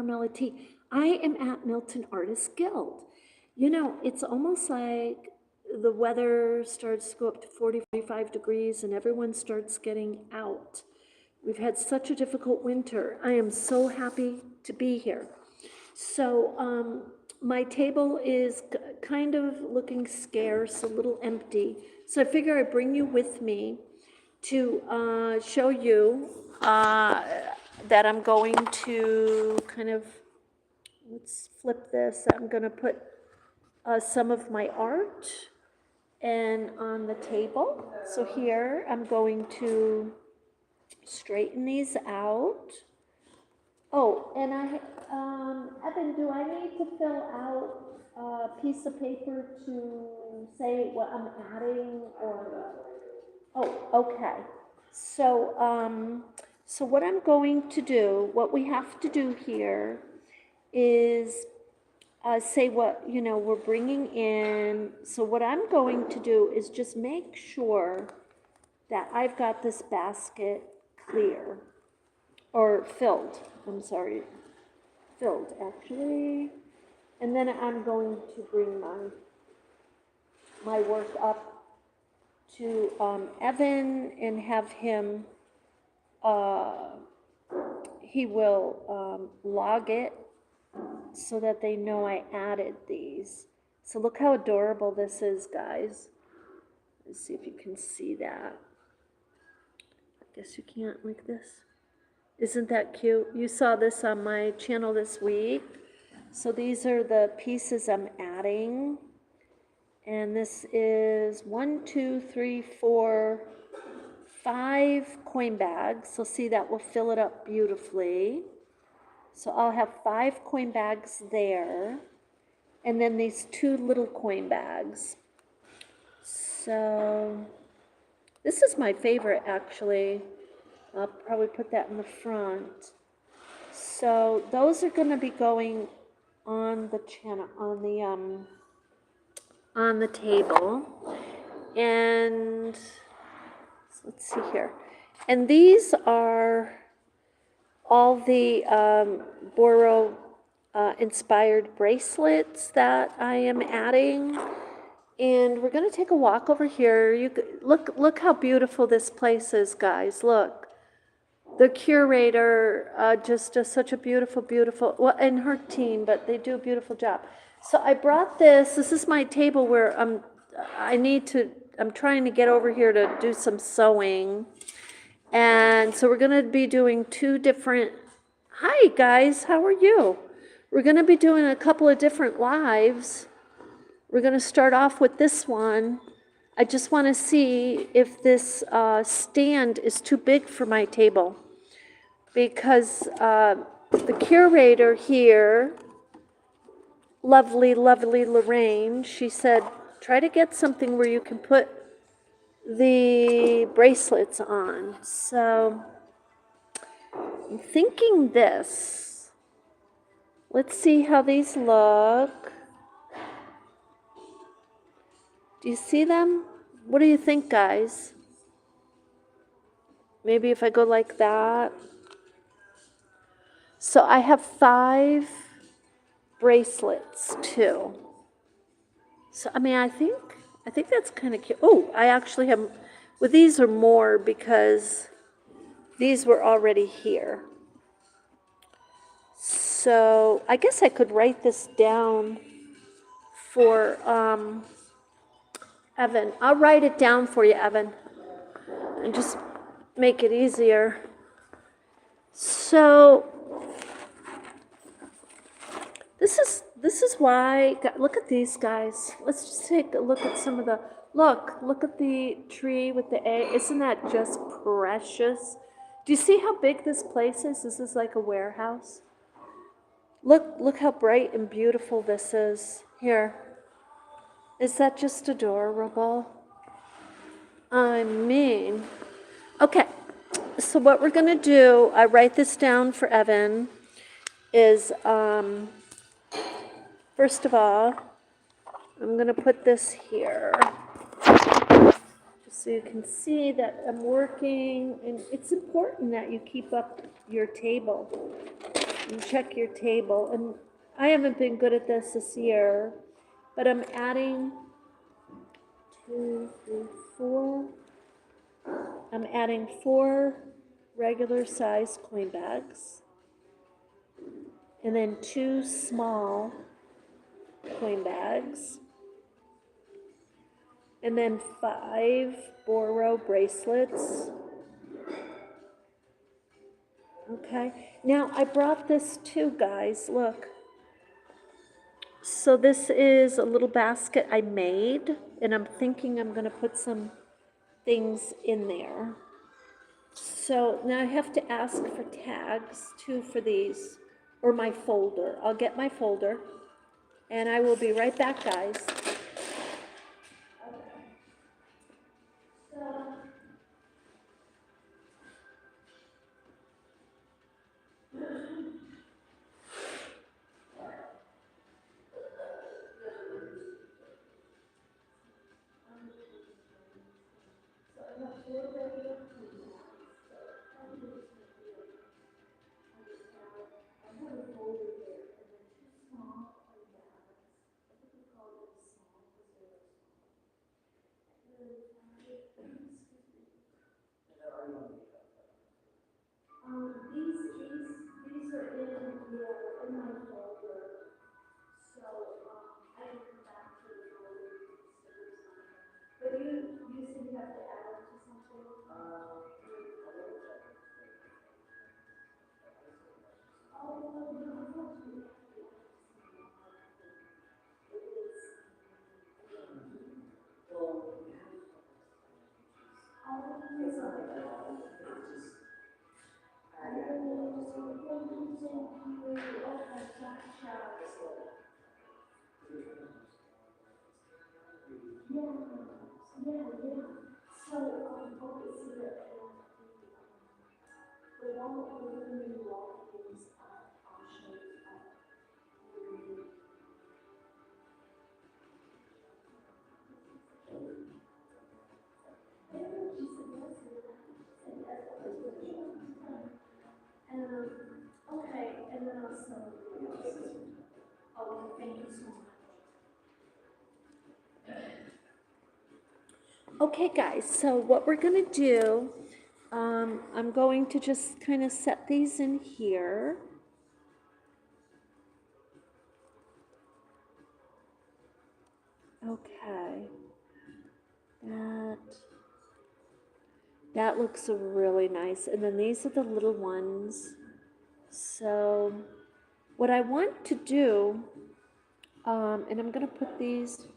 Carmella-T. I am at Milton Artist Guild. You know, it's almost like the weather starts to go up to 40, 45 degrees and everyone starts getting out. We've had such a difficult winter. I am so happy to be here. So my table is kind of looking scarce, a little empty. So I figure I'd bring you with me to show you that I'm going to kind of, let's flip this. I'm going to put some of my art and on the table. So here I'm going to straighten these out. Oh, and Evan, do I need to fill out a piece of paper to say what I'm adding or? Oh, okay. So what I'm going to do, what we have to do here is say what, you know, we're bringing in. So what I'm going to do is just make sure that I've got this basket clear or filled. I'm sorry, filled actually. And then I'm going to bring my work up to Evan and have him, he will log it so that they know I added these. So look how adorable this is, guys. Let's see if you can see that. I guess you can't like this. Isn't that cute? You saw this on my channel this week. So these are the pieces I'm adding. And this is 1, 2, 3, 4, 5 coin bags. So see, that will fill it up beautifully. So I'll have 5 coin bags there. And then these 2 little coin bags. So this is my favorite, actually. I'll probably put that in the front. So those are going to be going on the channel, on the table. And so let's see here. And these are all the Boro inspired bracelets that I am adding. And we're going to take a walk over here. Look how beautiful this place is, guys. Look. The curator just does such a beautiful, well, and her team, but they do a beautiful job. So I brought this is my table where I'm trying to get over here to do some sewing. And so we're going to be doing 2 different, hi guys, how are you? We're going to be doing a couple of different lives. We're going to start off with this one. I just want to see if this stand is too big for my table, because the curator here, lovely Lorraine, she said, try to get something where you can put the bracelets on. So I'm thinking this. Let's see how these look. Do you see them? What do you think, guys? Maybe if I go like that. So I have 5 bracelets too. So I mean, I think that's kind of cute. Oh, I actually have, well, these are more because these were already here. So I guess I could write this down for Evan. I'll write it down for you, Evan, and just make it easier. So this is why, look at these guys. Let's just take a look at some of the, look at the tree with the egg. Isn't that just precious? Do you see how big this place is? This is like a warehouse. Look how bright and beautiful this is. Here. Is that just adorable? I mean, okay. So what we're going to do, I write this down for Evan, is first of all, I'm going to put this here, just so you can see that I'm working, and it's important that you keep up your table. and check your table. And I haven't been good at this year, but I'm adding 2, 3, 4. I'm adding 4 regular size coin bags, and then 2 small coin bags, and then 5 Boro bracelets. Okay, now I brought this too, guys, look. So this is a little basket I made, and I'm thinking I'm gonna put some things in there. So now I have to ask for tags too for these, or my folder. I'll get my folder, and I will be right back, guys. These are in my folder, so I can come back to the folder. But you said you have to add it to something? Oh, no, unfortunately. Okay, and then I'll send it. Okay, thank you so much. Okay, guys, so what we're gonna do, I'm going to just kind of set these in here. Okay, that looks really nice. And then these are the little ones. So what I want to do, and I'm gonna put these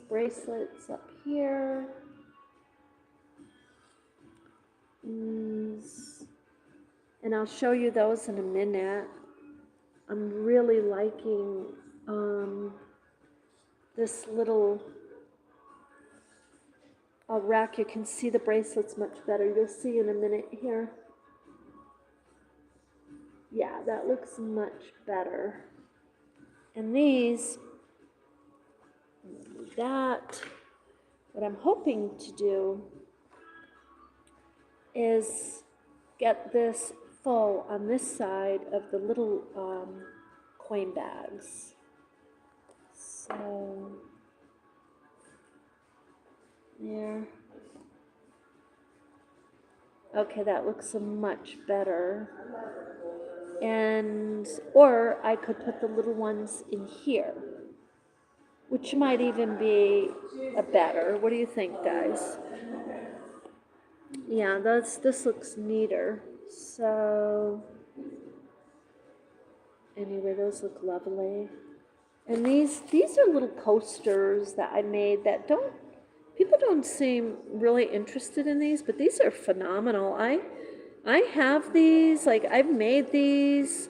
bracelets up here. And I'll show you those in a minute. I'm really liking this little rack. You can see the bracelets much better. You'll see in a minute here. Yeah, that looks much better. And these, what I'm hoping to do is get this full on this side of the little coin bags. So, there. Okay, that looks much better. And, or I could put the little ones in here, which might even be a better. What do you think, guys? Yeah, this looks neater. So, anyway, those look lovely. And these are little coasters that I made that people don't seem really interested in these, but these are phenomenal. I have these, like I've made these,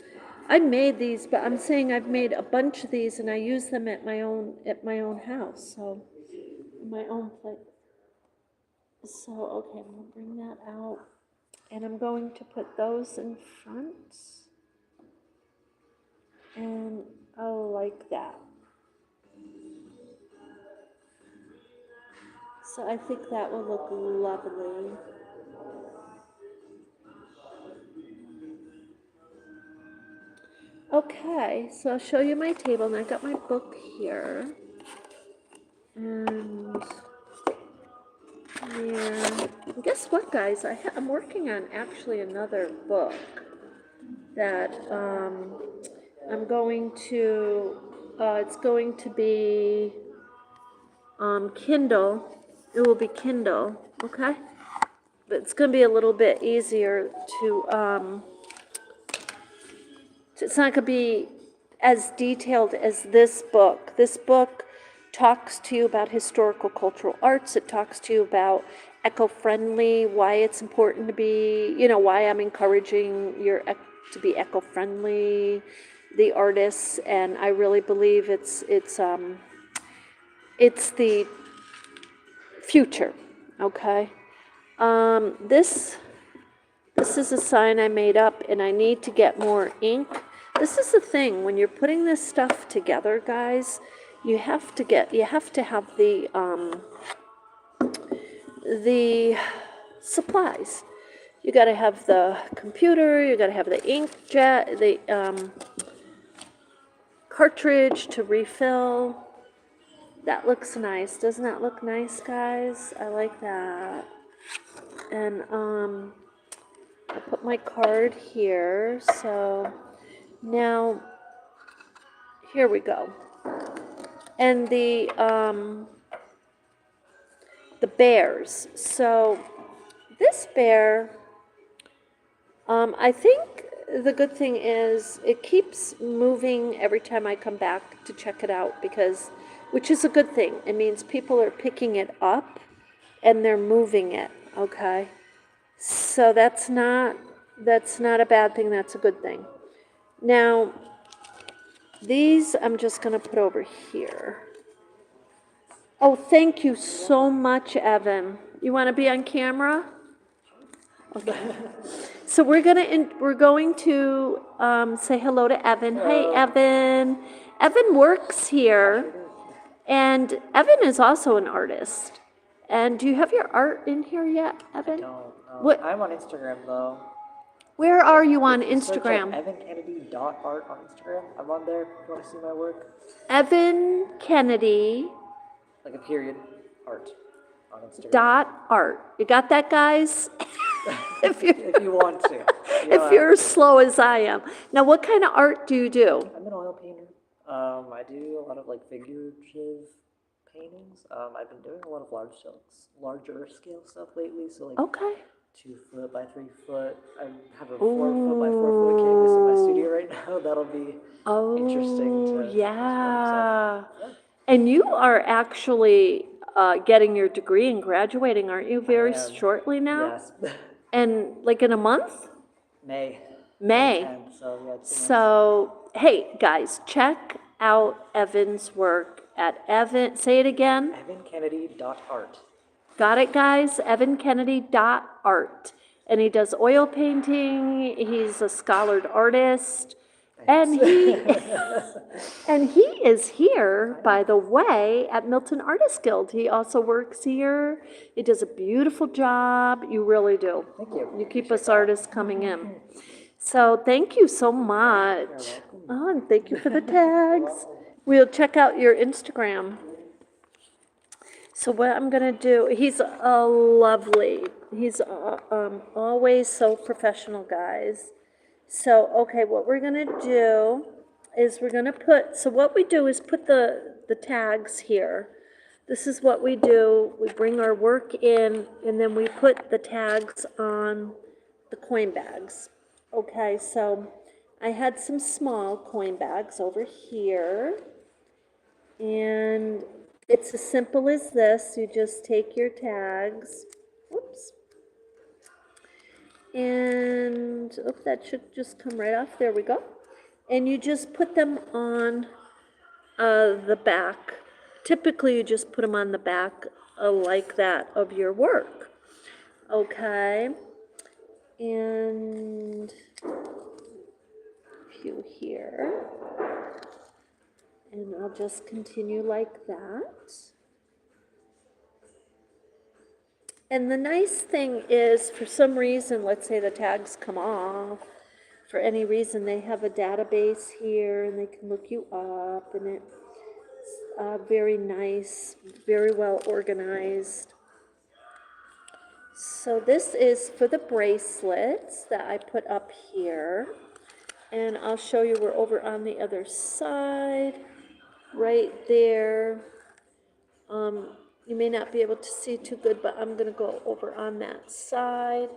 but I'm saying I've made a bunch of these and I use them at my own house, so my own place. So, okay, I'm gonna bring that out and I'm going to put those in front. And oh, like that. So I think that will look lovely. Okay, so I'll show you my table, and I got my book here. And yeah, guess what, guys? I'm working on actually another book that I'm going to, it's going to be Kindle. It will be Kindle, okay? But it's going to be a little bit easier it's not going to be as detailed as this book. This book talks to you about historical cultural arts. It talks to you about eco-friendly, why it's important to be, why I'm encouraging to be eco-friendly, the artists, and I really believe it's the future, okay? This is a sign I made up, and I need to get more ink. This is the thing, when you're putting this stuff together, guys, you have to have the supplies. You got to have the computer, you got to have the inkjet, the cartridge to refill. That looks nice. Doesn't that look nice, guys? I like that. And I put my card here, so now here we go. And the bears. So this bear, I think the good thing is it keeps moving every time I come back to check it out, which is a good thing. It means people are picking it up and they're moving it, okay? So that's not a bad thing, that's a good thing. Now, these I'm just gonna put over here. Oh, thank you so much, Evan. You wanna be on camera? Okay. So we're going to say hello to Evan. Hey, Evan. Evan works here, and Evan is also an artist. And do you have your art in here yet, Evan? I don't. What? I'm on Instagram though. Where are you on If you Instagram? search evankennedy.art on Instagram. I'm on there if you want to see my work. Evan Kennedy. Like a period. Art on Instagram. .art. You got that, guys? if you want to. If you're as slow as I am. Now, what kind of art do you do? I'm an oil painter. I do a lot of like figurative paintings. I've been doing a lot of larger scale stuff lately. So like Okay. 2 foot by 3 foot. I have a 4 foot by 4 foot canvas in my studio right now. That'll be interesting to yeah. And you are actually getting your degree and graduating, aren't you, very shortly now? Yes. And like in a month? May. May. 10th, so yeah, 2 months. So, hey, guys, check out Evan's work at say it again. evankennedy.art. Got it, guys? evankennedy.art. And he does oil painting. He's a scholared artist. And he is here, by the way, at Milton Artist Guild. He also works here. He does a beautiful job. You really do. Thank you. You keep us artists coming in. So thank you so much. Oh, and thank you for the tags. We'll check out your Instagram. So what I'm gonna do, he's lovely. He's always so professional, guys. So, okay, what we're gonna do is so what we do is put the tags here. This is what we do. We bring our work in, and then we put the tags on the coin bags. Okay, so I had some small coin bags over here, and it's as simple as this. You just take your tags, whoops, and that should just come right off. There we go. And you just put them on the back. Typically, you just put them on the back like that of your work. Okay. And a few here. And I'll just continue like that. And the nice thing is, for some reason, let's say the tags come off. for any reason, they have a database here and they can look you up, and it's very nice, very well organized. So this is for the bracelets that I put up here. And I'll show you, we're over on the other side, right there. You may not be able to see too good, but I'm gonna go over on that side.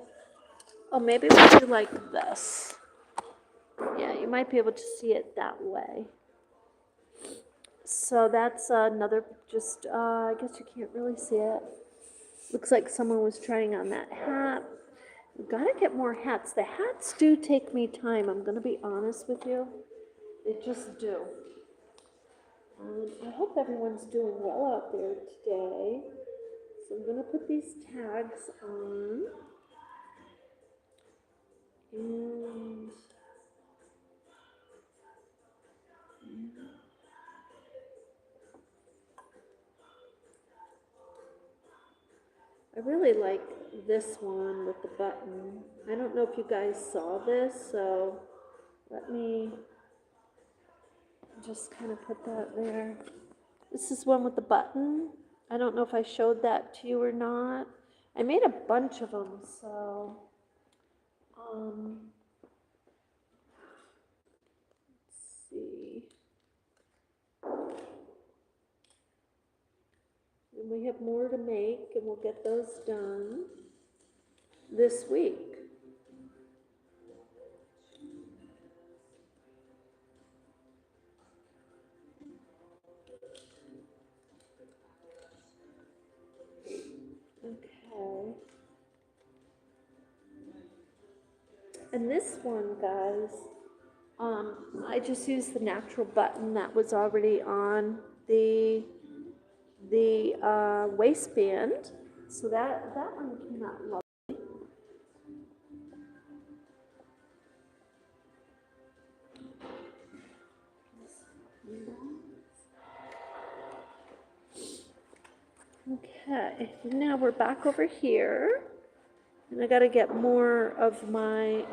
Oh, maybe we'll do like this. Yeah, you might be able to see it that way. So that's another, just, I guess you can't really see it. Looks like someone was trying on that hat. We've got to get more hats. The hats do take me time, I'm going to be honest with you. They just do. I hope everyone's doing well out there today. So I'm going to put these tags on. And I really like this one with the button. I don't know if you guys saw this, so let me just kind of put that there. This is one with the button. I don't know if I showed that to you or not. I made a bunch of them, so let's see. And we have more to make, and we'll get those done this week. Okay. And this one, guys, I just used the natural button that was already on the waistband. So that one came out lovely. Okay, now we're back over here, and I gotta get more of my,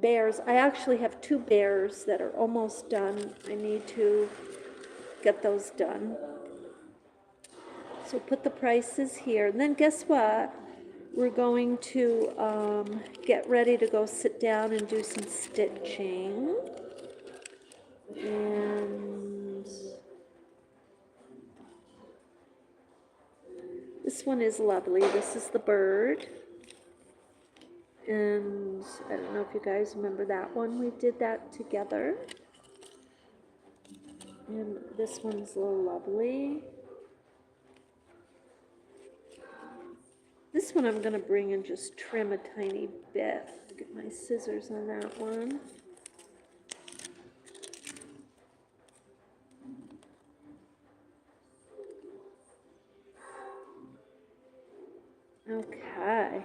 bears. I actually have 2 bears that are almost done. I need to get those done. So put the prices here, and then guess what? We're going to get ready to go sit down and do some stitching. And this one is lovely. This is the bird. And I don't know if you guys remember that one. We did that together. And this one's lovely. This one I'm going to bring and just trim a tiny bit. Get my scissors on that one. Okay.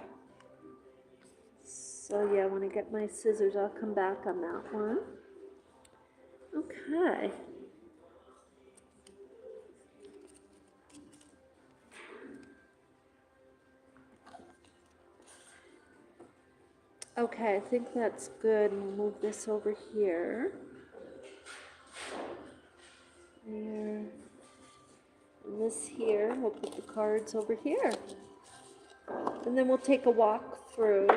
So yeah, when I get my scissors, I'll come back on that one. Okay. Okay, I think that's good. We'll move this over here. There. And this here, we'll put the cards over here. And then we'll take a walk through.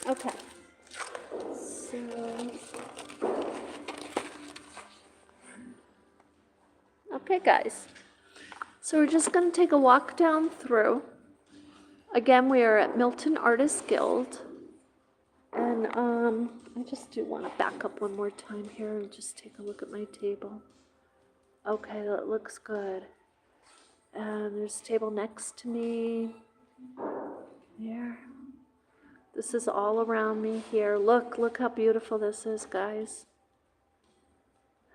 Okay. So, okay, guys. So we're just going to take a walk down through. Again, we are at Milton Artists Guild. And I just do want to back up one more time here and just take a look at my table. Okay, that looks good. And there's a table next to me. There. This is all around me here. Look how beautiful this is, guys.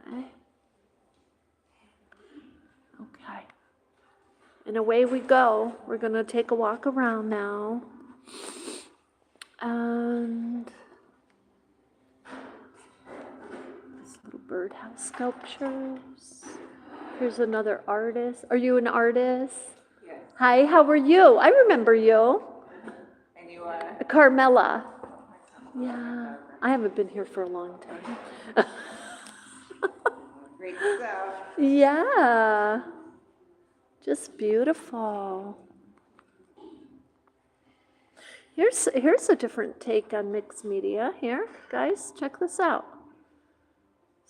Okay. Okay. And away we go. We're going to take a walk around now. And this little birdhouse sculptures. Here's another artist. Are you an artist? Yes. Hi, how are you? I remember you. And you are? Carmella. Yeah, I haven't been here for a long time. Great stuff. Yeah, just beautiful. Here's a different take on mixed media. Here, guys, check this out.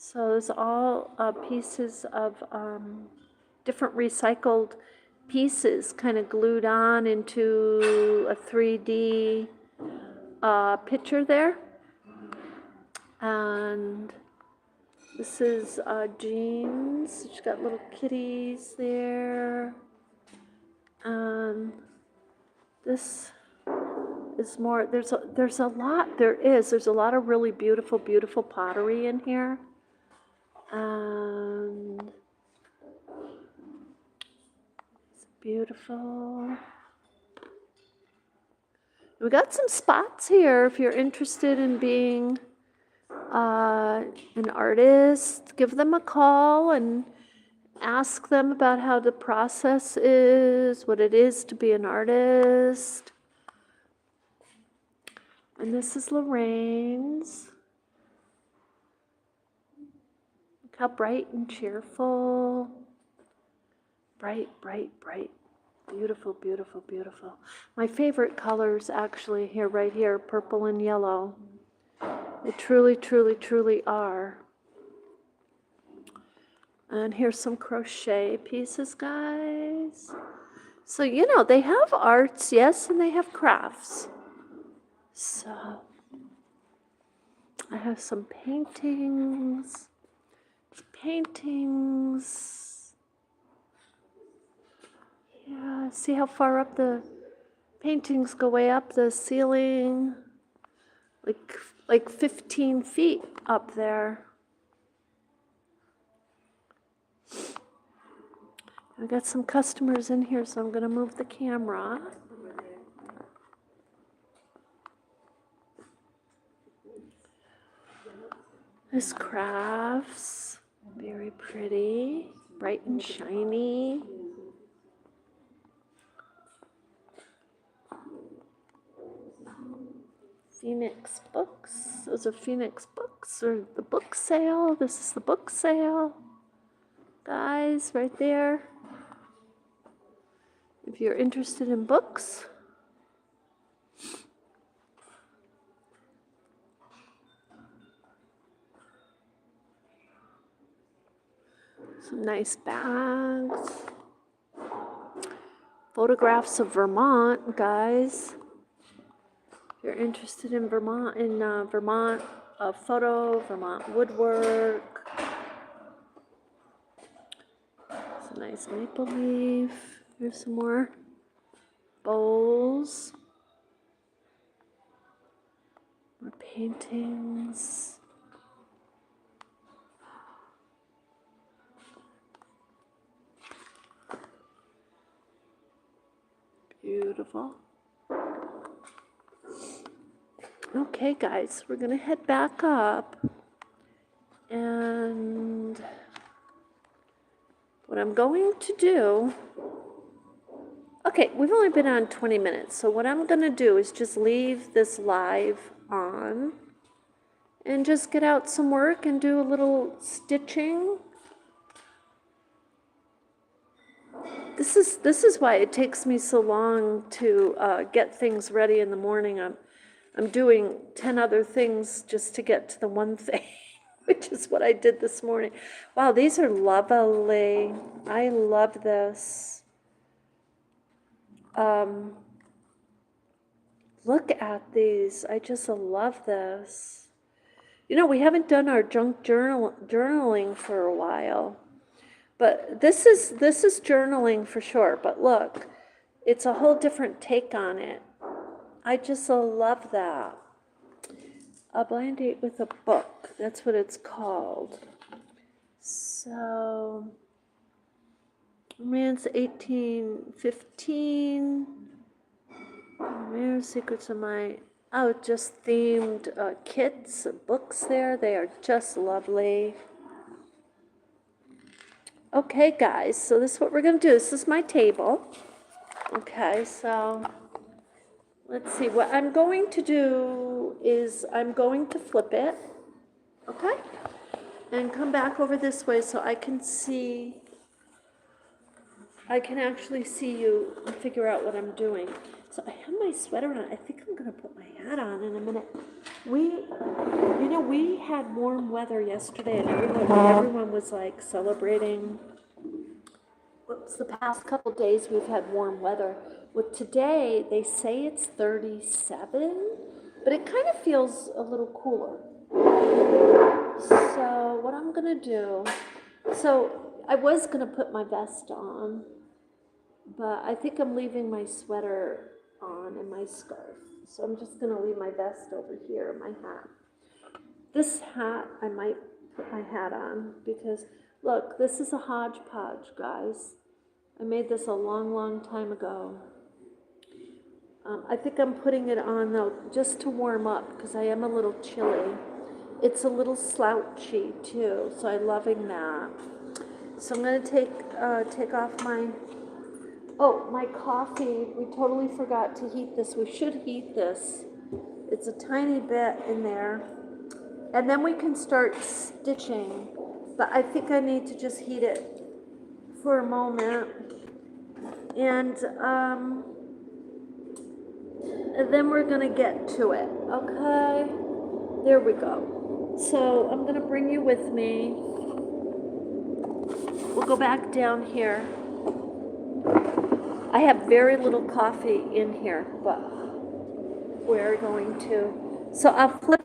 So it's all pieces of different recycled pieces kind of glued on into a 3D picture there. And this is jeans. She's got little kitties there. And this is more, there's a lot, there's a lot of really beautiful pottery in here. And it's beautiful. We got some spots here if you're interested in being an artist. Give them a call and ask them about how the process is, what it is to be an artist. And this is Lorraine's. Look how bright and cheerful. Bright. Beautiful. My favorite colors actually here, right here, purple and yellow. They truly are. And here's some crochet pieces, guys. So, they have arts, yes, and they have crafts. So, I have some paintings. Yeah, see how far up the paintings go way up the ceiling? Like 15 feet up there. I got some customers in here, so I'm going to move the camera. This crafts, very pretty, bright and shiny. Phoenix Books. Those are Phoenix Books, or the book sale. This is the book sale. Guys, right there. If you're interested in books. Some nice bags. Photographs of Vermont, guys. If you're interested in Vermont, Vermont photo, Vermont woodwork. It's a nice maple leaf. Here's some more bowls. More paintings. Beautiful. Okay, guys, we're going to head back up. And what I'm going to do, okay, we've only been on 20 minutes. So what I'm going to do is just leave this live on and just get out some work and do a little stitching. This is why it takes me so long to get things ready in the morning. I'm doing 10 other things just to get to the one thing, which is what I did this morning. Wow, these are lovely. I love this. Look at these. I just love this. We haven't done our junk journaling for a while. But this is journaling for sure. But look, it's a whole different take on it. I just love that. A blind date with a book. That's what it's called. So, Romance 1815. Mirror Secrets of My... Oh, just themed kits, books there. They are just lovely. Okay, guys, so this is what we're gonna do. This is my table. Okay, so let's see. What I'm going to do is I'm going to flip it, okay? And come back over this way so I can actually see you and figure out what I'm doing. So I have my sweater on. I think I'm gonna put my hat on in a minute. We had warm weather yesterday and everyone was like celebrating. Whoops, the past couple days we've had warm weather. With today, they say it's 37, but it kind of feels a little cooler. So what I'm gonna do, so I was gonna put my vest on, but I think I'm leaving my sweater on and my scarf. So I'm just gonna leave my vest over here, my hat. This hat, I might put my hat on because, look, this is a hodgepodge, guys. I made this a long, long time ago. I think I'm putting it on though, just to warm up because I am a little chilly. It's a little slouchy too, so I'm loving that. So I'm gonna take off my coffee. We totally forgot to heat this. We should heat this. It's a tiny bit in there. And then we can start stitching. But I think I need to just heat it for a moment. And then we're gonna get to it, okay? There we go. So I'm gonna bring you with me. We'll go back down here. I have very little coffee in here, but we're going to. So I'll flip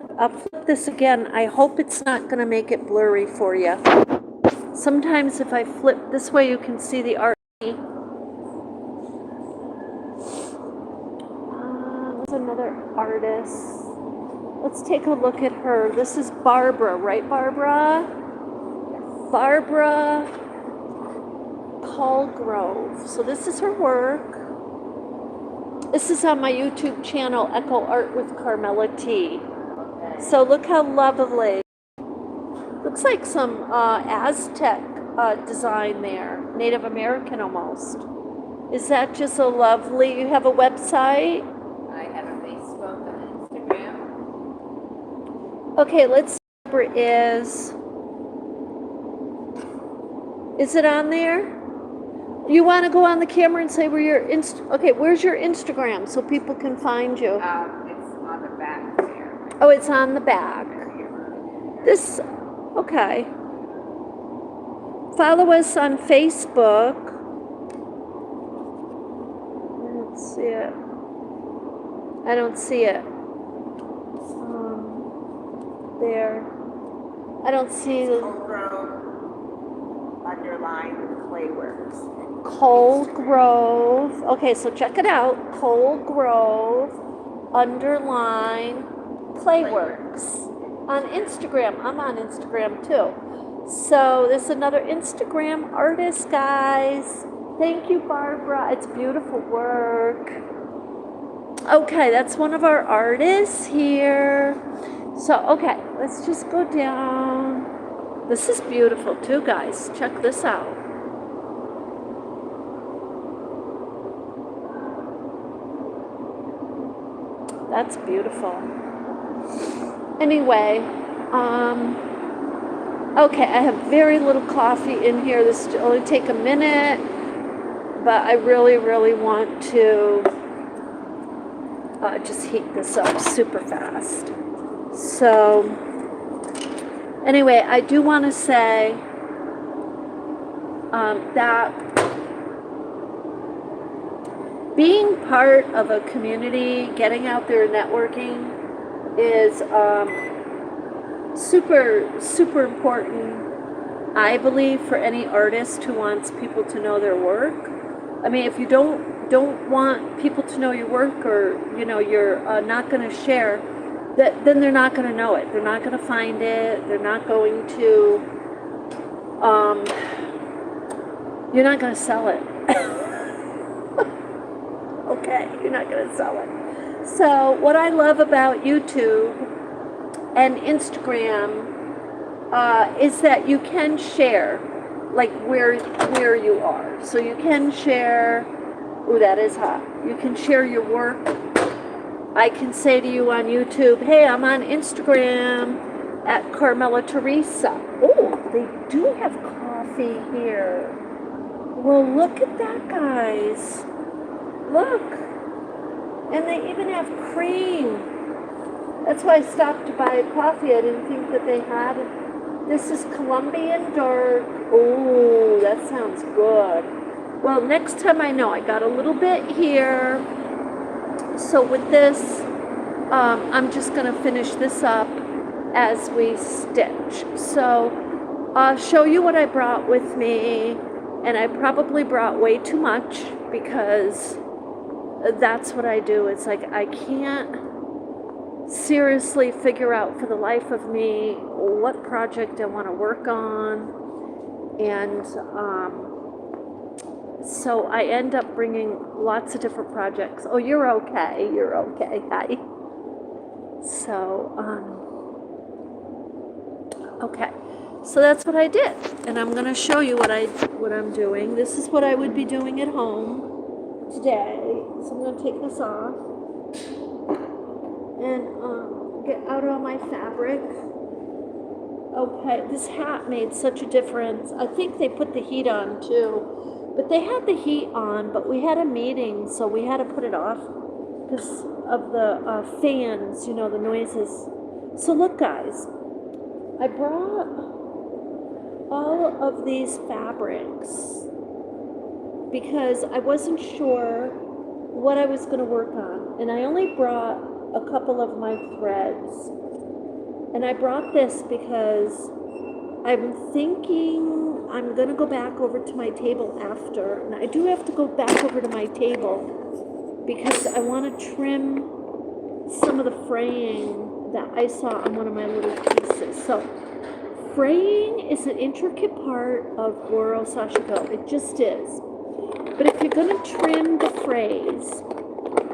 this again. I hope it's not gonna make it blurry for you. Sometimes if I flip this way, you can see the art. There's another artist. Let's take a look at her. This is Barbara, right, Barbara? Barbara Colgrove. So this is her work. This is on my YouTube channel, Echo Art with Carmella-T. So look how lovely. Looks like some Aztec design there, Native American almost. Is that just a lovely, you have a website? I have a Facebook and Instagram. Okay, let's see what it is it on there? You want to go on the camera and say where your okay, where's your Instagram so people can find you? It's on the back there. Oh, it's on the back. This, okay. Follow us on Facebook. Let's see it. I don't see it. There. I don't see the Underline Clayworks. Cold Grove. Okay, so check it out. Cold Grove underline Clayworks on Instagram. I'm on Instagram too. So there's another Instagram artist, guys. Thank you, Barbara. It's beautiful work. Okay, that's one of our artists here. So, okay, let's just go down. This is beautiful too, guys. Check this out. That's beautiful. Anyway, okay, I have very little coffee in here. This will only take a minute, but I really, really want to just heat this up super fast. So, anyway, I do want to say that being part of a community, getting out there networking is super, super important, I believe, for any artist who wants people to know their work. I mean, if you don't want people to know your work, or, you know, you're not going to share, then they're not going to know it. They're not going to find it. They're not going to, you're not going to sell it. Okay, you're not going to sell it. So what I love about YouTube and Instagram is that you can share. like where you are. So you can share, ooh, that is hot. You can share your work. I can say to you on YouTube, hey, I'm on Instagram at Carmella-T. Oh, they do have coffee here. Well, look at that, guys. Look. And they even have cream. That's why I stopped to buy a coffee. I didn't think that they had it. This is Colombian dark. Oh, that sounds good. Well, next time I know, I got a little bit here. So with this, I'm just going to finish this up as we stitch. So I'll show you what I brought with me. And I probably brought way too much because that's what I do. It's like I can't seriously figure out for the life of me what project I want to work on. And so I end up bringing lots of different projects. Oh, you're okay. You're okay. Hi. So, okay. So that's what I did. And I'm going to show you what I'm doing. This is what I would be doing at home today. So I'm going to take this off and get out all my fabric. Okay, this hat made such a difference. I think they put the heat on too. But they had the heat on, but we had a meeting, so we had to put it off because of the fans, you know, the noises. So look, guys, I brought all of these fabrics because I wasn't sure what I was going to work on. And I only brought a couple of my threads. And I brought this because I'm thinking I'm going to go back over to my table after. And I do have to go back over to my table because I want to trim some of the fraying that I saw on one of my little pieces. So fraying is an intricate part of Boro Sashiko. It just is. But if you're going to trim the frays,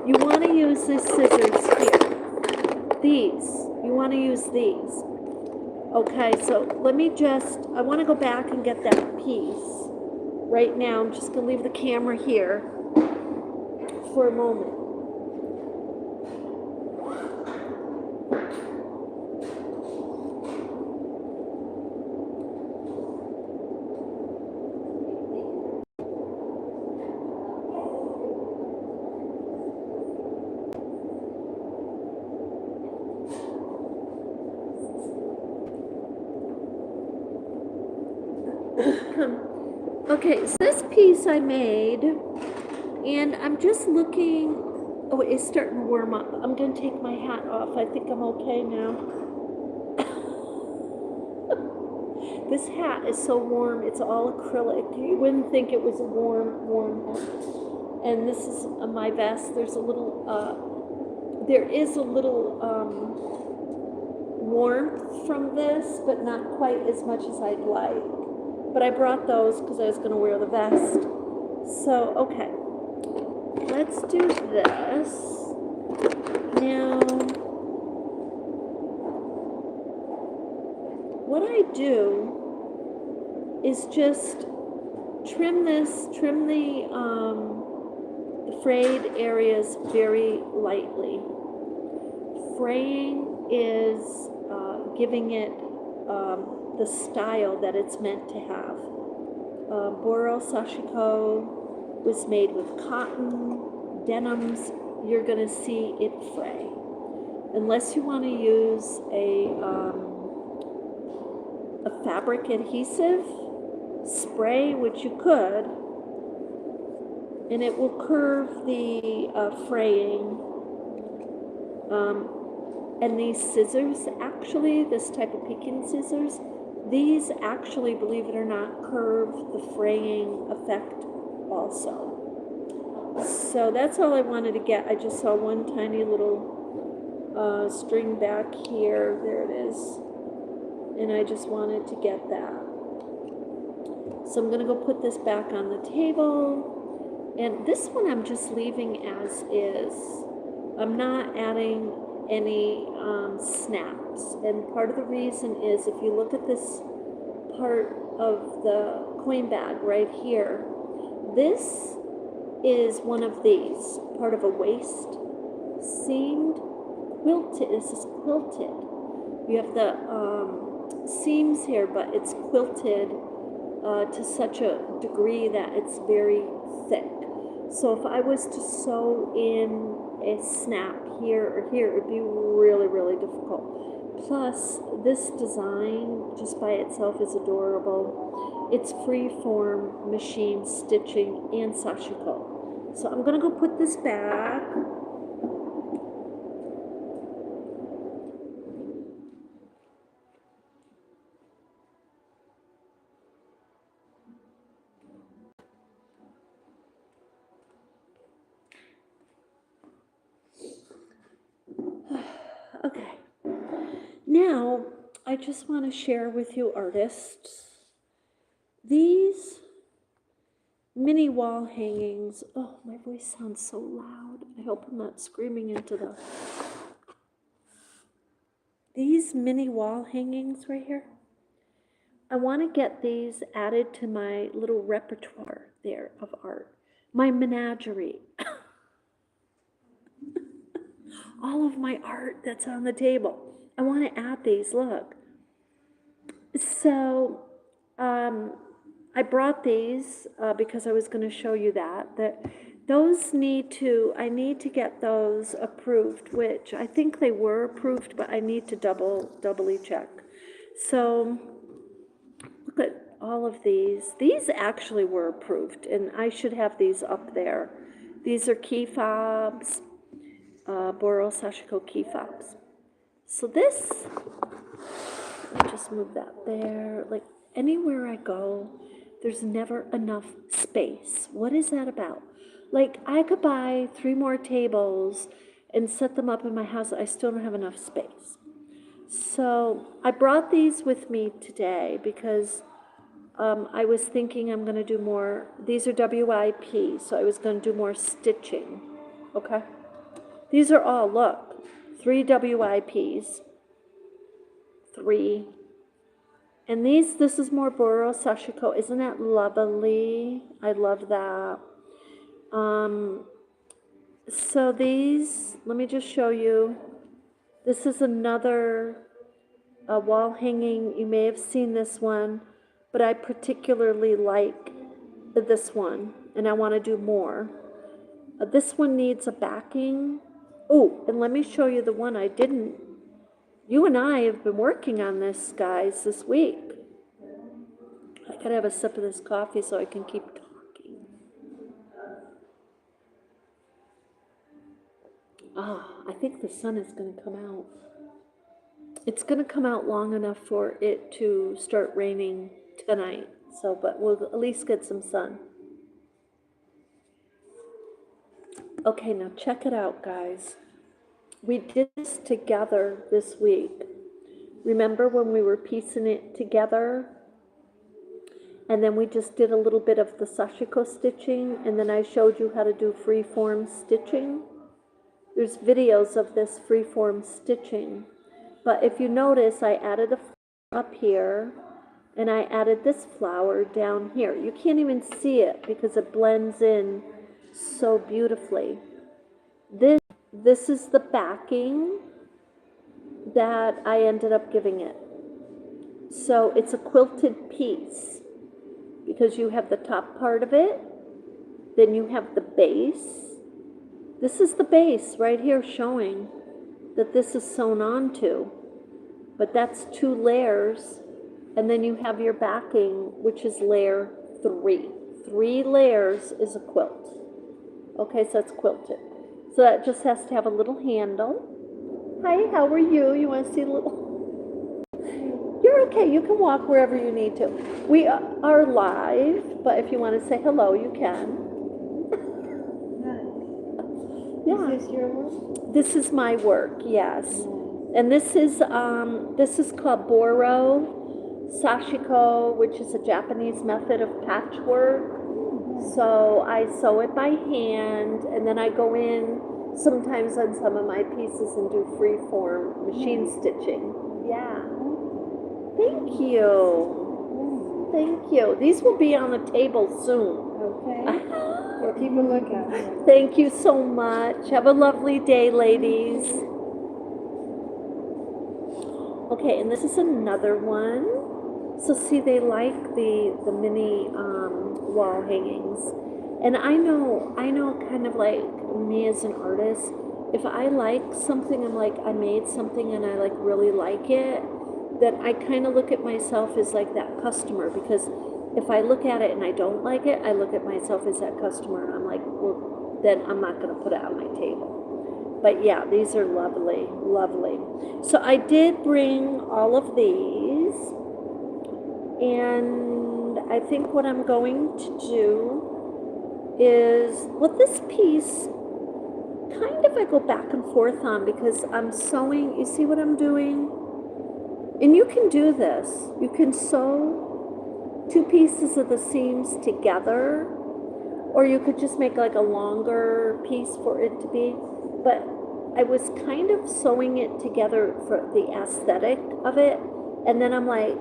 you want to use these scissors here. These. You want to use these. Okay, so let me I want to go back and get that piece. Right now, I'm just going to leave the camera here for a moment. Okay, so this piece I made, and I'm just looking, oh, it's starting to warm up. I'm going to take my hat off. I think I'm okay now. This hat is so warm. It's all acrylic. You wouldn't think it was a warm hat. And this is my vest. There is a little warmth from this, but not quite as much as I'd like. But I brought those because I was going to wear the vest. So, okay. Let's do this. Now, what I do is just trim the frayed areas very lightly. Fraying is giving it the style that it's meant to have. Boro Sashiko was made with cotton, denims. You're going to see it fray. Unless you want to use a fabric adhesive spray, which you could, and it will curve the fraying. And these scissors, actually, this type of Pekin scissors, these actually, believe it or not, curve the fraying effect also. So that's all I wanted to get. I just saw one tiny little string back here. There it is. And I just wanted to get that. So I'm going to go put this back on the table. And this one I'm just leaving as is. I'm not adding any snaps. And part of the reason is if you look at this part of the coin bag right here. This is one of these, part of a waist seamed quilted. This is quilted. You have the seams here, but it's quilted to such a degree that it's very thick. So if I was to sew in a snap here or here, it would be really, really difficult. Plus, this design just by itself is adorable. It's free-form machine stitching and sashiko. So I'm gonna go put this back. Okay. Now, I just want to share with you artists, these mini wall hangings. Oh, my voice sounds so loud. I hope I'm not screaming into these mini wall hangings right here. I want to get these added to my little repertoire there of art. My menagerie. All of my art that's on the table. I want to add these, look. So, I brought these because I was going to show you that those I need to get those approved, which I think they were approved, but I need to doubly check. So, look at all of these. These actually were approved, and I should have these up there. These are key fobs. Boro Sashiko key fobs. So this, let me just move that there. Like anywhere I go, there's never enough space. What is that about? Like I could buy 3 more tables and set them up in my house. I still don't have enough space. So I brought these with me today because I was thinking I'm going to do more. These are WIP, so I was going to do more stitching. Okay. These are all, look, 3 WIPs, 3. And this is more Boro Sashiko. Isn't that lovely? I love that. So these, let me just show you. This is another wall hanging. You may have seen this one, but I particularly like this one, and I want to do more. This one needs a backing. Oh, and let me show you the one I didn't. You and I have been working on this, guys, this week. I gotta have a sip of this coffee so I can keep talking. I think the sun is gonna come out. It's gonna come out long enough for it to start raining tonight. So, but we'll at least get some sun. Okay, now check it out, guys. We did this together this week. Remember when we were piecing it together? And then we just did a little bit of the sashiko stitching, and then I showed you how to do freeform stitching. There's videos of this freeform stitching. But if you notice, I added a flower up here, and I added this flower down here. You can't even see it because it blends in so beautifully. This is the backing that I ended up giving it. So it's a quilted piece because you have the top part of it, then you have the base. This is the base right here showing that this is sewn onto, but that's 2 layers, and then you have your backing, which is layer 3. 3 layers is a quilt. Okay, so it's quilted. So that just has to have a little handle. Hi, how are you? You want to see a little? You're okay. You can walk wherever you need to. We are live, but if you want to say hello, you can. Yeah. Is this your work? This is my work, yes. And this is called Boro Sashiko, which is a Japanese method of patchwork. So I sew it by hand, and then I go in sometimes on some of my pieces and do free-form machine stitching. Yeah. Thank you. Thank you. These will be on the table soon. Okay. We'll keep a lookout. Thank you so much. Have a lovely day, ladies. Okay, and this is another one. So see, they like the mini wall hangings. And I know kind of like me as an artist, if I like something, I'm like, I made something and I like really like it, then I kind of look at myself as like that customer, because if I look at it and I don't like it, I look at myself as that customer and I'm like, well, then I'm not going to put it on my table. But yeah, these are lovely, lovely. So I did bring all of these, and I think what I'm going to do is, well, this piece, kind of I go back and forth on, because I'm sewing, you see what I'm doing? And you can do this. You can sew two pieces of the seams together, or you could just make like a longer piece for it to be. But I was kind of sewing it together for the aesthetic of it, and then I'm like,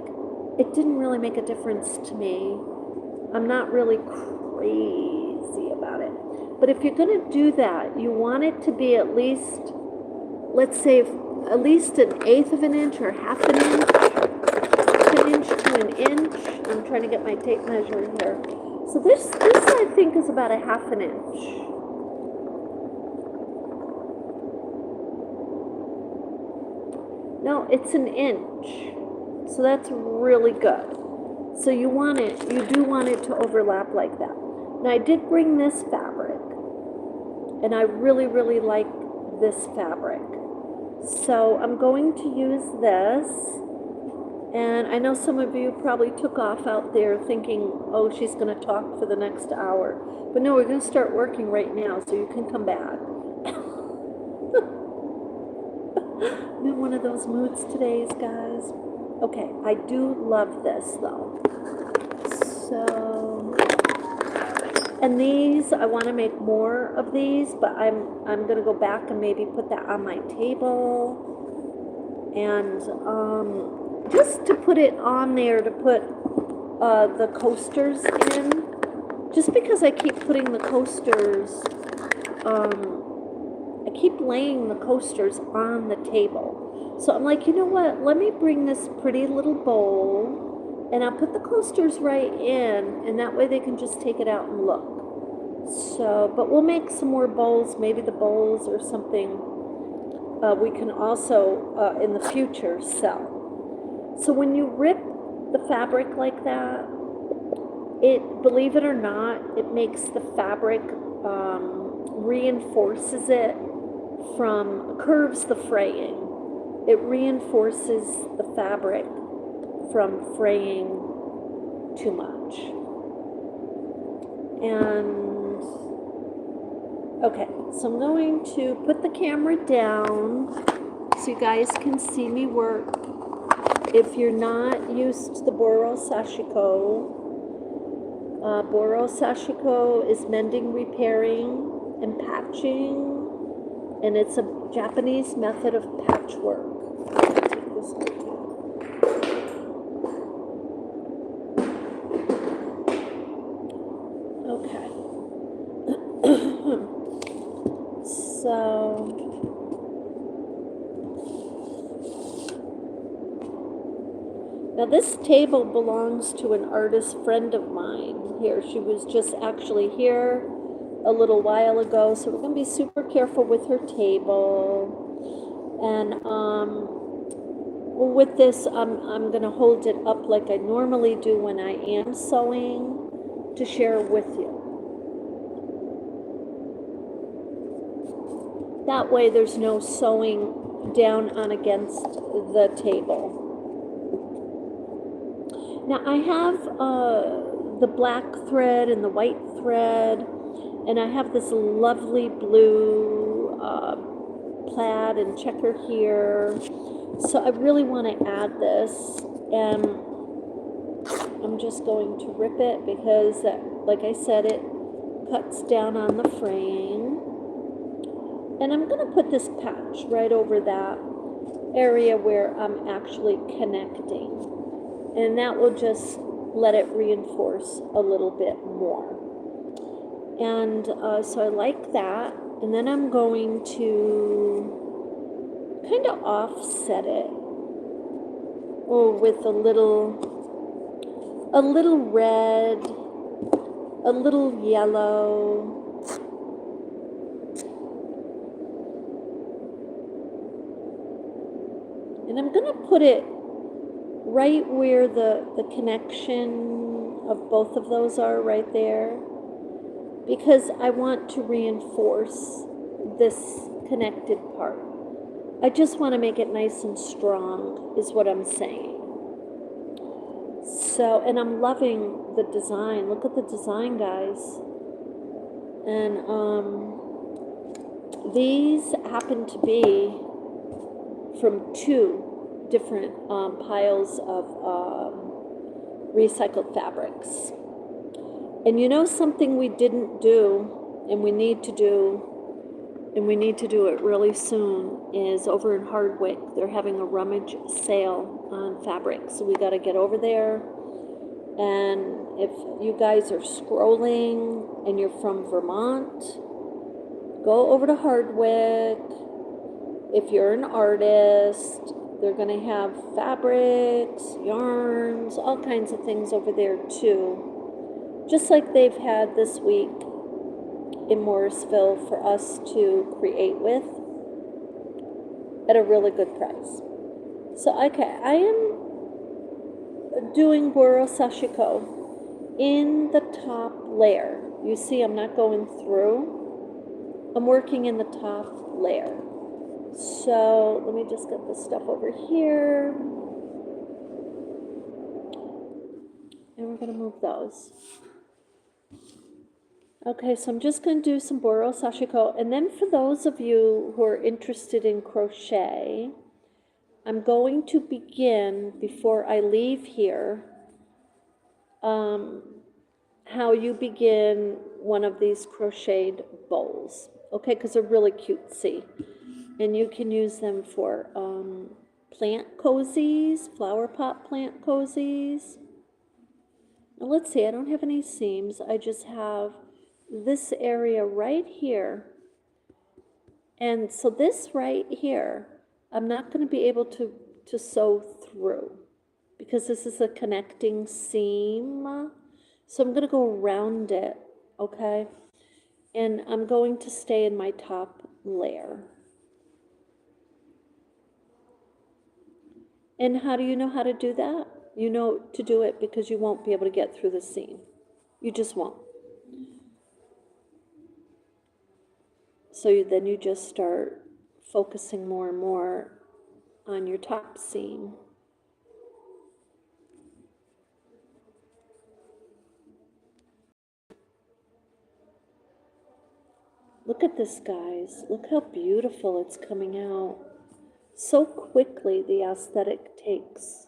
it didn't really make a difference to me. I'm not really crazy about it. But if you're going to do that, you want it to be at least, let's say, at least 1/8 of an inch or 1/2 an inch to 1 inch. I'm trying to get my tape measure here. So this I think is about 1/2 inch. No, it's 1 inch. So that's really good. So you do want it to overlap like that. Now I did bring this fabric, and I really, really like this fabric. So I'm going to use this, and I know some of you probably took off out there thinking, oh, she's going to talk for the next hour. But no, we're going to start working right now, so you can come back. I'm in one of those moods today, guys. Okay, I do love this though. So, and these, I want to make more of these, but I'm going to go back and maybe put that on my table. And just to put it on there, to put the coasters in, just because I keep putting the coasters, I keep laying the coasters on the table. So I'm like, you know what, let me bring this pretty little bowl, and I'll put the coasters right in, and that way they can just take it out and look. So, but we'll make some more bowls, maybe the bowls or something we can also, in the future, sell. So when you rip the fabric like that, it, believe it or not, it makes the fabric, reinforces it curves the fraying. It reinforces the fabric from fraying too much. And, okay, so I'm going to put the camera down so you guys can see me work. If you're not used to the Boro Sashiko is mending, repairing, and patching, and it's a Japanese method of patchwork. Take this one. Okay. So, now this table belongs to an artist friend of mine here. She was just actually here a little while ago, so we're going to be super careful with her table. And with this, I'm going to hold it up like I normally do when I am sewing, to share with you. That way there's no sewing down on against the table. Now I have the black thread and the white thread, and I have this lovely blue plaid and checker here. So I really want to add this, and I'm just going to rip it because, like I said, it cuts down on the frame. And I'm going to put this patch right over that area where I'm actually connecting. And that will just let it reinforce a little bit more. And so I like that. And then I'm going to kind of offset it, with a little red, a little yellow. And I'm going to put it right where the connection of both of those are, right there, because I want to reinforce this connected part. I just want to make it nice and strong, is what I'm saying. So, and I'm loving the design. Look at the design, guys. And these happen to be from 2 different piles of recycled fabrics. And you know something we didn't do, and we need to do, and we need to do it really soon, is over in Hardwick, they're having a rummage sale on fabric. So we got to get over there. And if you guys are scrolling and you're from Vermont, go over to Hardwick. If you're an artist, they're going to have fabrics, yarns, all kinds of things over there too. Just like they've had this week in Morrisville for us to create with at a really good price. So, okay, I am doing Boro Sashiko in the top layer. You see, I'm not going through. I'm working in the top layer. So let me just get this stuff over here. And we're going to move those. Okay, so I'm just going to do some Boro Sashiko. And then for those of you who are interested in crochet, I'm going to begin, before I leave here, how you begin one of these crocheted bowls. Okay, because they're really cutesy. And you can use them for plant cozies, flower pot plant cozies. Now let's see, I don't have any seams. I just have this area right here. And so this right here, I'm not going to be able to sew through because this is a connecting seam. So I'm going to go around it, okay? And I'm going to stay in my top layer. And how do you know how to do that? You know to do it because you won't be able to get through the seam. You just won't. So then you just start focusing more and more on your top seam. Look at this, guys. Look how beautiful it's coming out. So quickly the aesthetic takes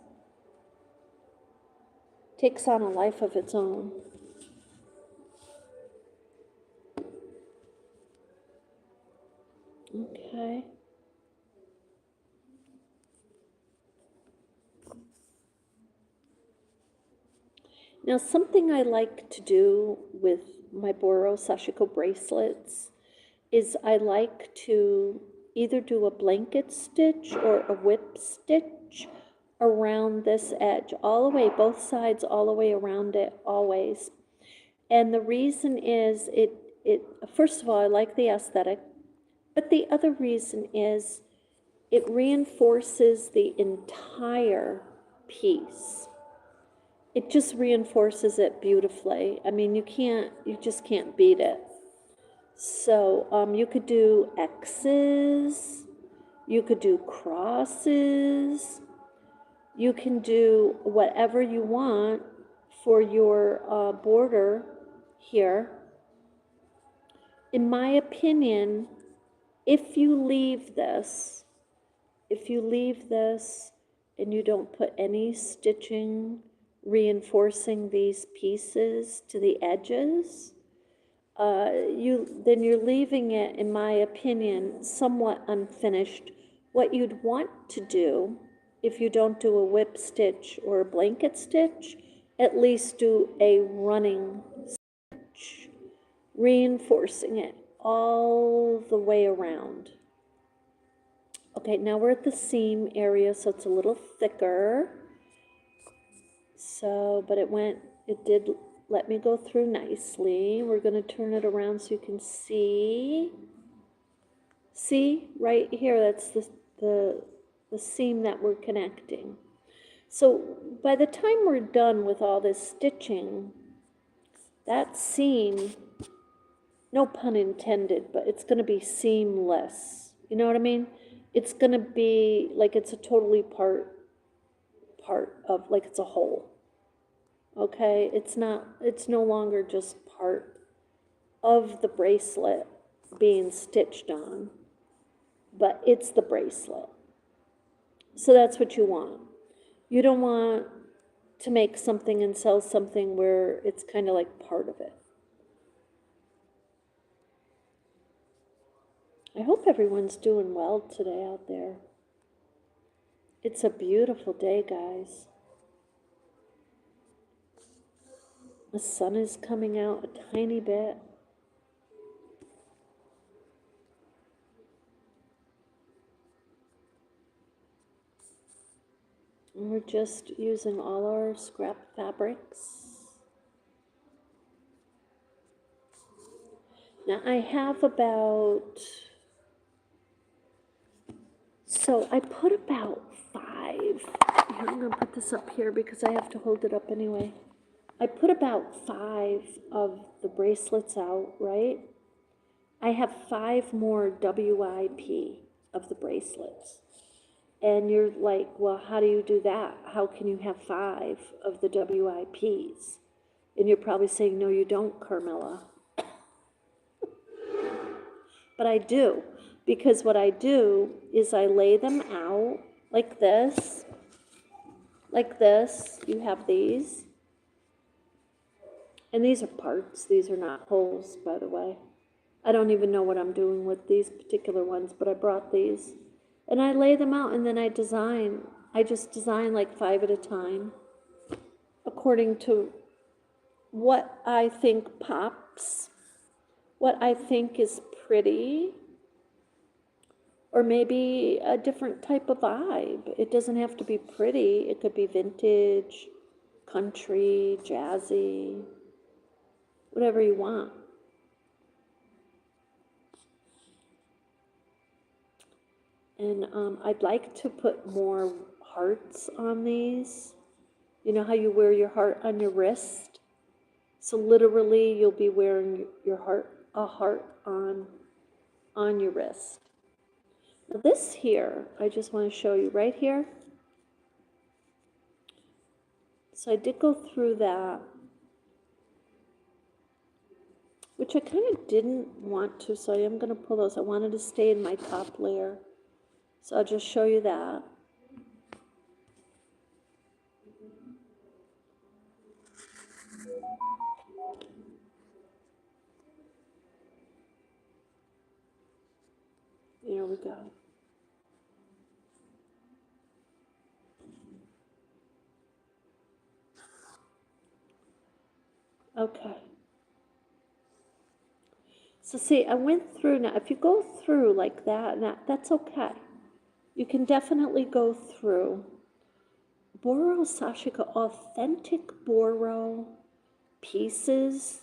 on a life of its own. Okay. Now, something I like to do with my Boro Sashiko bracelets is I like to either do a blanket stitch or a whip stitch around this edge, all the way, both sides, all the way around it, always. And the reason is, first of all, I like the aesthetic, but the other reason is it reinforces the entire piece. It just reinforces it beautifully. I mean, you just can't beat it. So you could do X's, you could do crosses, you can do whatever you want for your border here. In my opinion, if you leave this and you don't put any stitching reinforcing these pieces to the edges, then you're leaving it, in my opinion, somewhat unfinished. What you'd want to do, if you don't do a whip stitch or a blanket stitch, at least do a running stitch, reinforcing it all the way around. Okay, now we're at the seam area, so it's a little thicker. So, but it did let me go through nicely. We're going to turn it around so you can see. See, right here, that's the seam that we're connecting. So by the time we're done with all this stitching, that seam, no pun intended, but it's going to be seamless. You know what I mean? It's going to be like it's a totally part of, like it's a whole. Okay, it's no longer just part of the bracelet being stitched on, but it's the bracelet. So that's what you want. You don't want to make something and sell something where it's kind of like part of it. I hope everyone's doing well today out there. It's a beautiful day, guys. The sun is coming out a tiny bit. And we're just using all our scrap fabrics. Now I have so I put about 5. Here, I'm going to put this up here because I have to hold it up anyway. I put about 5 of the bracelets out, right? I have 5 more WIP of the bracelets. And you're like, well, how do you do that? How can you have 5 of the WIPs? And you're probably saying, no, you don't, Carmella. But I do, because what I do is I lay them out like this. Like this. You have these. And these are parts. These are not holes, by the way. I don't even know what I'm doing with these particular ones, but I brought these. And I lay them out, and then I just design like 5 at a time, according to what I think pops, what I think is pretty, or maybe a different type of vibe. It doesn't have to be pretty. It could be vintage, country, jazzy, whatever you want. And I'd like to put more hearts on these. You know how you wear your heart on your wrist? So literally you'll be wearing a heart on your wrist. Now this here, I just want to show you right here. So I did go through that, which I kind of didn't want to, so I am going to pull those. I wanted to stay in my top layer. So I'll just show you that. There we go. Okay. So see, I went through, now if you go through like that, that's okay. You can definitely go through. Boro Sashiko, authentic Boro pieces,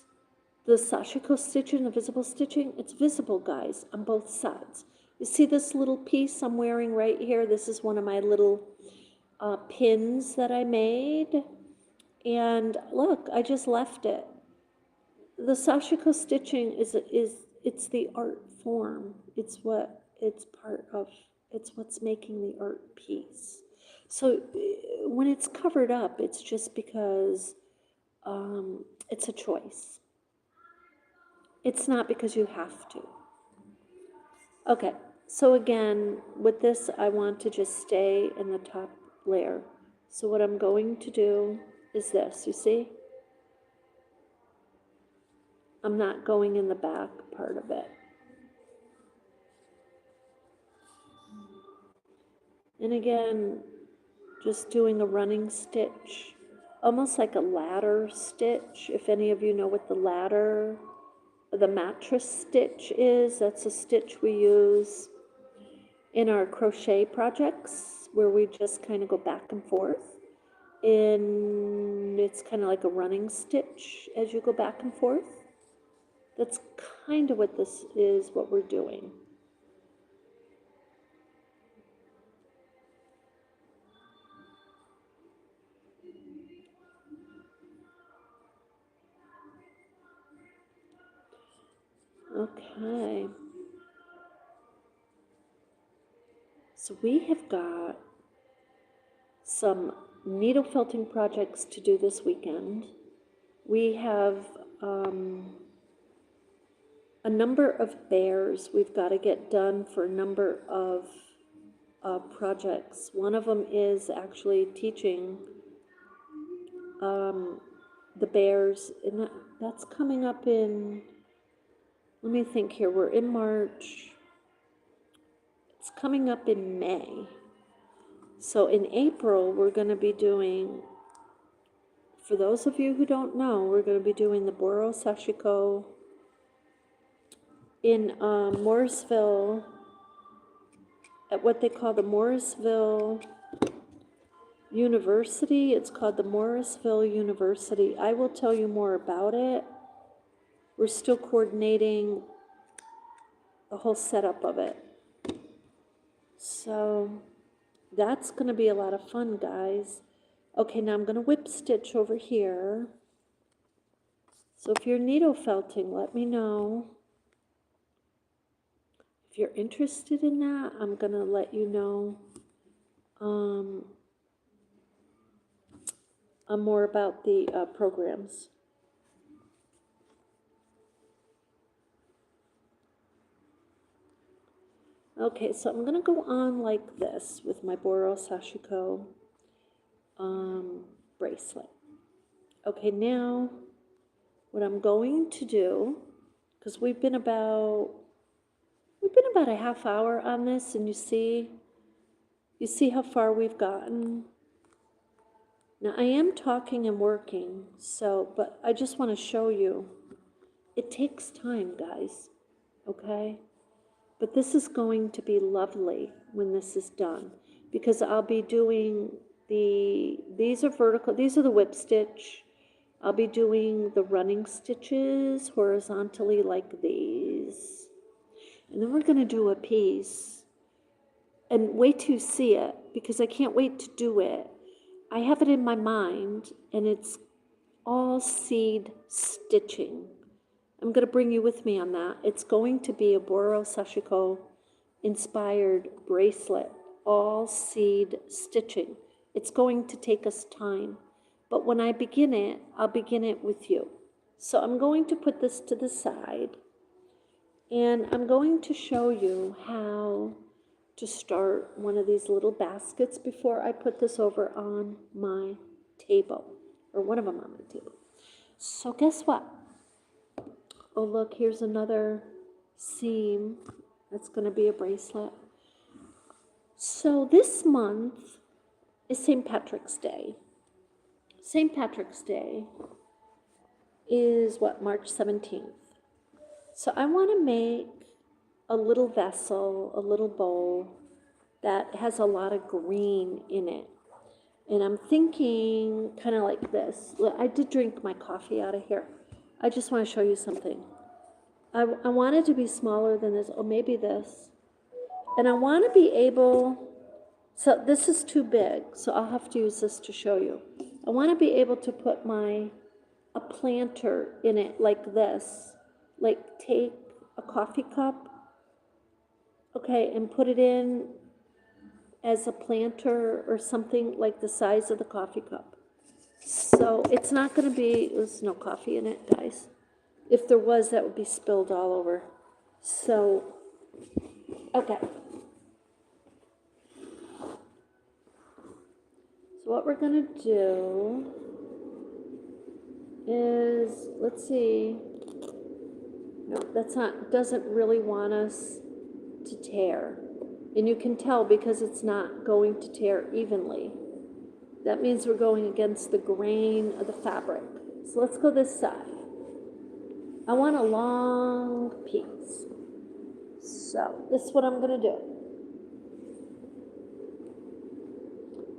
the Sashiko stitching, the visible stitching, it's visible, guys, on both sides. You see this little piece I'm wearing right here? This is one of my little pins that I made. And look, I just left it. The Sashiko stitching it's the art form. It's what's making the art piece. So when it's covered up, it's just because it's a choice. It's not because you have to. Okay, so again, with this, I want to just stay in the top layer. So what I'm going to do is this, you see? I'm not going in the back part of it. And again, just doing a running stitch almost like a ladder stitch. If any of you know what the mattress stitch is, that's a stitch we use in our crochet projects where we just kind of go back and forth. And it's kind of like a running stitch as you go back and forth. That's kind of what this is, what we're doing. Okay. So we have got some needle felting projects to do this weekend. We have a number of bears we've got to get done for a number of projects. One of them is actually teaching the bears, and that's coming up in, let me think here, we're in March. It's coming up in May. So in April, we're going to be doing, for those of you who don't know, we're going to be doing the Boro Sashiko in Morrisville, at what they call the Morrisville University. It's called the Morrisville University. I will tell you more about it. We're still coordinating the whole setup of it. So that's going to be a lot of fun, guys. Okay, now I'm going to whip stitch over here. So if you're needle felting, let me know. If you're interested in that, I'm going to let you know more about the programs. Okay, so I'm going to go on like this with my Boro Sashiko bracelet. Okay, now what I'm going to do, because we've been about a half hour on this, and you see how far we've gotten. Now I am talking and working, so, but I just want to show you, it takes time, guys, okay? But this is going to be lovely when this is done, because I'll be doing these are vertical, these are the whip stitch. I'll be doing the running stitches horizontally like these. And then we're going to do a piece, and wait till you see it, because I can't wait to do it. I have it in my mind, and it's all seed stitching. I'm going to bring you with me on that. It's going to be a Boro Sashiko inspired bracelet, all seed stitching. It's going to take us time, but when I begin it, I'll begin it with you. So I'm going to put this to the side, and I'm going to show you how to start one of these little baskets before I put this over on my table, or one of them on my table. So guess what? Oh, look, here's another seam. That's going to be a bracelet. So this month is St. Patrick's Day. St. Patrick's Day is what, March 17th. So I want to make a little vessel, a little bowl that has a lot of green in it. And I'm thinking kind of like this. Look, I did drink my coffee out of here. I just want to show you something. I want it to be smaller than this, or maybe this. And I want to be able, so this is too big, so I'll have to use this to show you. I want to be able to put a planter in it like this. Like take a coffee cup, okay, and put it in as a planter or something like the size of the coffee cup. So it's not going to be, there's no coffee in it, guys. If there was, that would be spilled all over. So, okay. So what we're going to do is, let's see. No, that's not, doesn't really want us to tear. And you can tell because it's not going to tear evenly That means we're going against the grain of the fabric. So let's go this side. I want a long piece. So this is what I'm gonna do.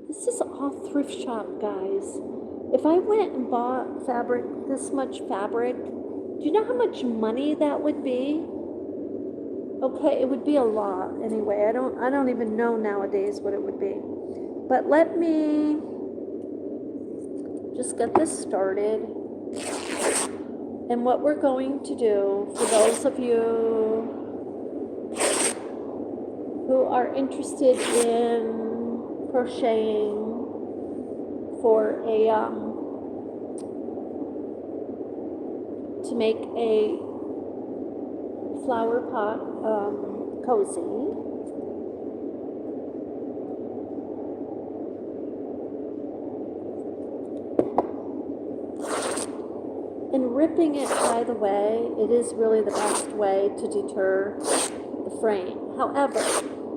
This is all thrift shop, guys. If I went and bought fabric, this much fabric, do you know how much money that would be? Okay, it would be a lot anyway. I don't even know nowadays what it would be. But let me just get this started. And what we're going to do, for those of you who are interested in crocheting for a to make a flower pot cozy, and ripping it, by the way, it is really the best way to deter the fraying. However,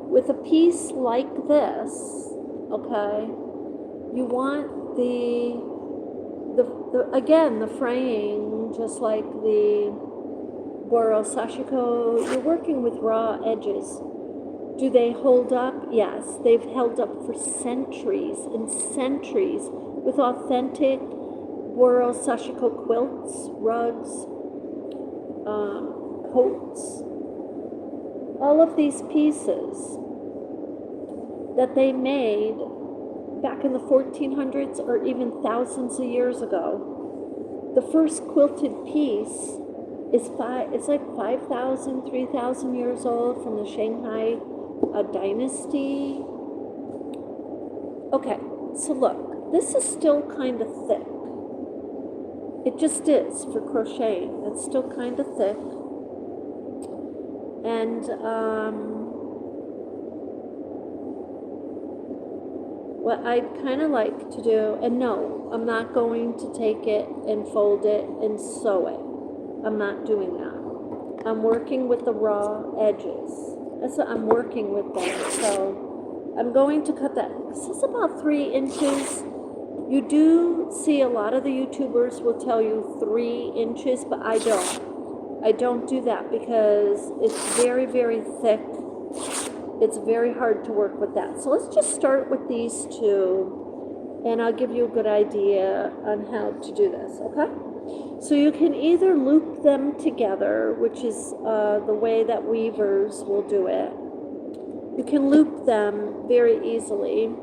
with a piece like this, okay, you want the again, the fraying, just like the Boro Sashiko, you're working with raw edges. Do they hold up? Yes, they've held up for centuries and centuries with authentic Boro Sashiko quilts, rugs, coats. All of these pieces that they made back in the 1400s or even thousands of years ago. The first quilted piece is it's like 5,000, 3,000 years old, from the Shanghai dynasty. Okay, so look, this is still kind of thick. It just is for crocheting. It's still kind of thick. And what I'd kind of like to do, and no, I'm not going to take it and fold it and sew it. I'm not doing that. I'm working with the raw edges. That's what I'm working with them. So I'm going to cut that. This is about 3 inches. You do see a lot of the YouTubers will tell you 3 inches, but I don't. I don't do that because it's very, very thick. It's very hard to work with that. So let's just start with these two, and I'll give you a good idea on how to do this, okay? So you can either loop them together, which is the way that weavers will do it. You can loop them very easily,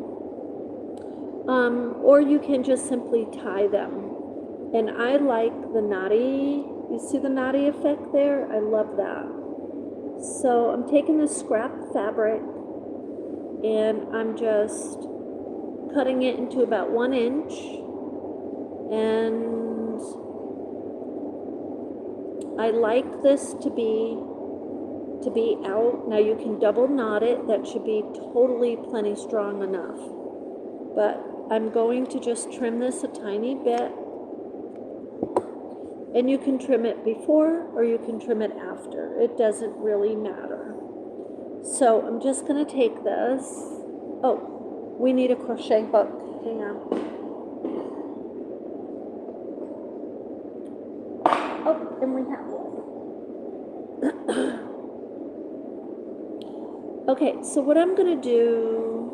or you can just simply tie them. And I like the knotty. You see the knotty effect there? I love that. So I'm taking this scrap fabric and I'm just cutting it into about 1 inch, and I like this to be out. Now you can double knot it. That should be totally plenty strong enough. But I'm going to just trim this a tiny bit. And you can trim it before or you can trim it after. It doesn't really matter. So I'm just going to take this. Oh, we need a crochet hook. Hang on. Oh, and we have one. Okay, so what I'm going to do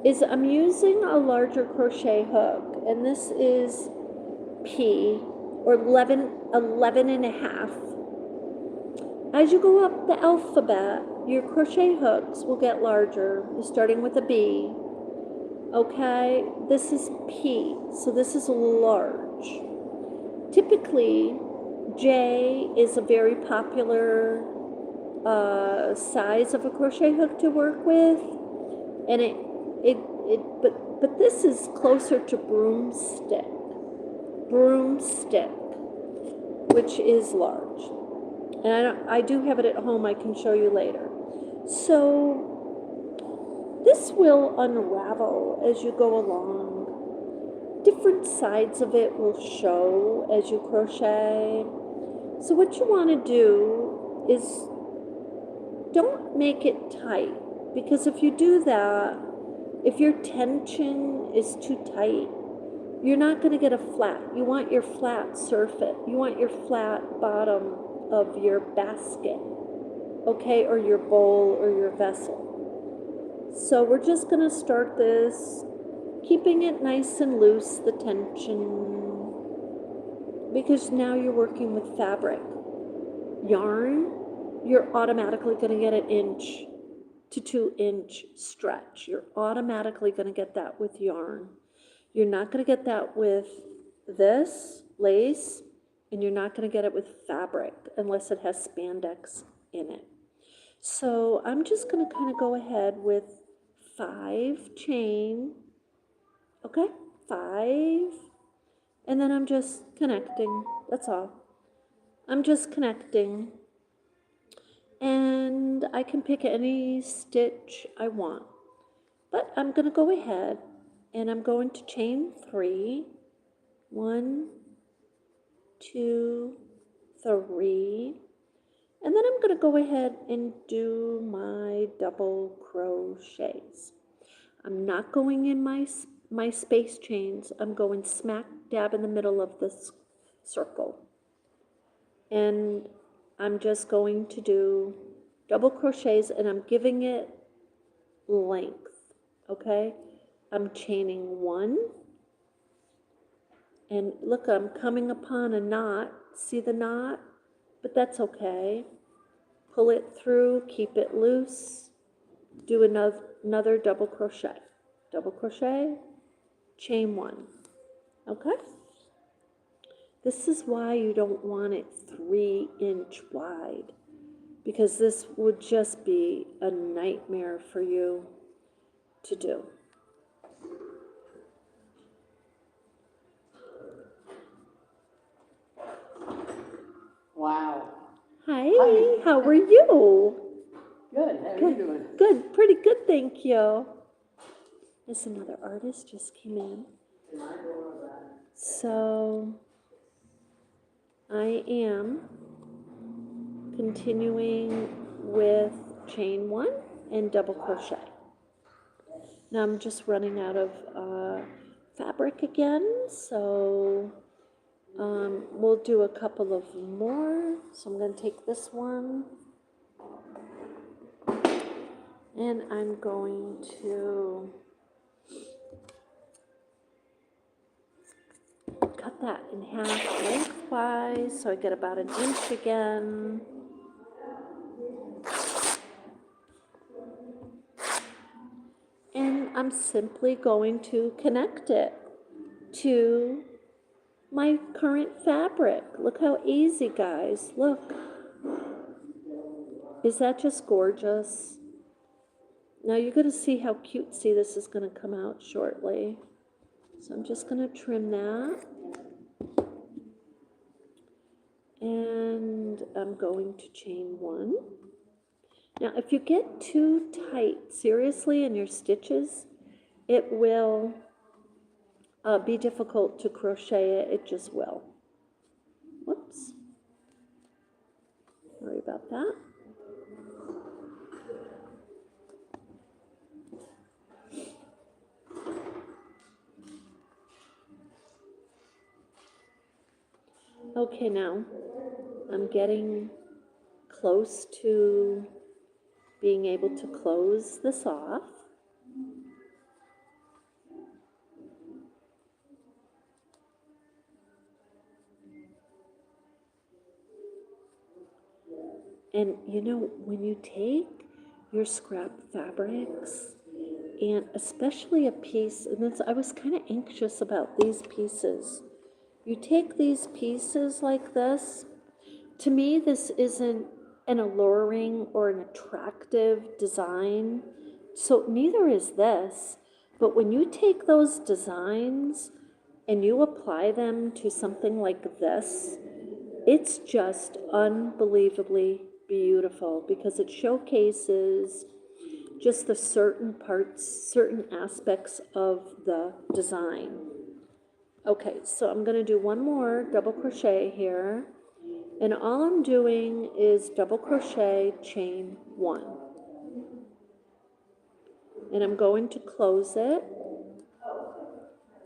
is I'm using a larger crochet hook, and this is P, or 11 and a half. As you go up the alphabet, your crochet hooks will get larger. You're starting with a B. Okay, this is P, so this is large. Typically, J is a very popular size of a crochet hook to work with, and but this is closer to broomstick, which is large. And I do have it at home. I can show you later. So this will unravel as you go along. Different sides of it will show as you crochet. So what you want to do is don't make it tight, because if you do that, If your tension is too tight, you're not going to get a flat. You want your flat surface. You want your flat bottom of your basket, okay, or your bowl or your vessel. So we're just going to start this, keeping it nice and loose, the tension, because now you're working with fabric. Yarn, you're automatically going to get an inch to 2-inch stretch. You're automatically going to get that with yarn. You're not going to get that with this lace, and you're not going to get it with fabric unless it has spandex in it. So I'm just going to kind of go ahead with 5 chain, okay, 5, and then I'm just connecting, that's all. I'm just connecting, and I can pick any stitch I want, but I'm going to go ahead and I'm going to chain 3, 1, 2, 3, and then I'm going to go ahead and do my double crochets. I'm not going in my space chains. I'm going smack dab in the middle of this circle, and I'm just going to do double crochets, and I'm giving it length, okay? I'm chaining 1, and look, I'm coming upon a knot. See the knot? But that's okay. Pull it through, keep it loose, do another double crochet, chain 1, okay? This is why you don't want it 3-inch wide, because this would just be a nightmare for you to do. Wow. Hi, Hi. how are you? Good. How are you doing? Good, pretty good, thank you. There's another artist just came in. So I am continuing with chain 1 and double crochet. Now I'm just running out of fabric again, so we'll do a couple of more. So I'm going to take this one, and I'm going to cut that in half lengthwise so I get about 1 inch again. And I'm simply going to connect it to my current fabric. Look how easy, guys. Look. Is that just gorgeous? Now you're going to see how cutesy this is going to come out shortly. So I'm just going to trim that. And I'm going to chain 1. Now if you get too tight, seriously, in your stitches, it will be difficult to crochet it. It just will. Whoops. Sorry about that. Okay, now I'm getting close to being able to close this off. And you know, when you take your scrap fabrics, and especially a piece, and this, I was kind of anxious about these pieces. You take these pieces like this, to me this isn't an alluring or an attractive design, so neither is this. But when you take those designs and you apply them to something like this, it's just unbelievably beautiful, because it showcases just the certain parts, certain aspects of the design. Okay, so I'm going to do one more double crochet here, and all I'm doing is double crochet, chain 1. and I'm going to close it.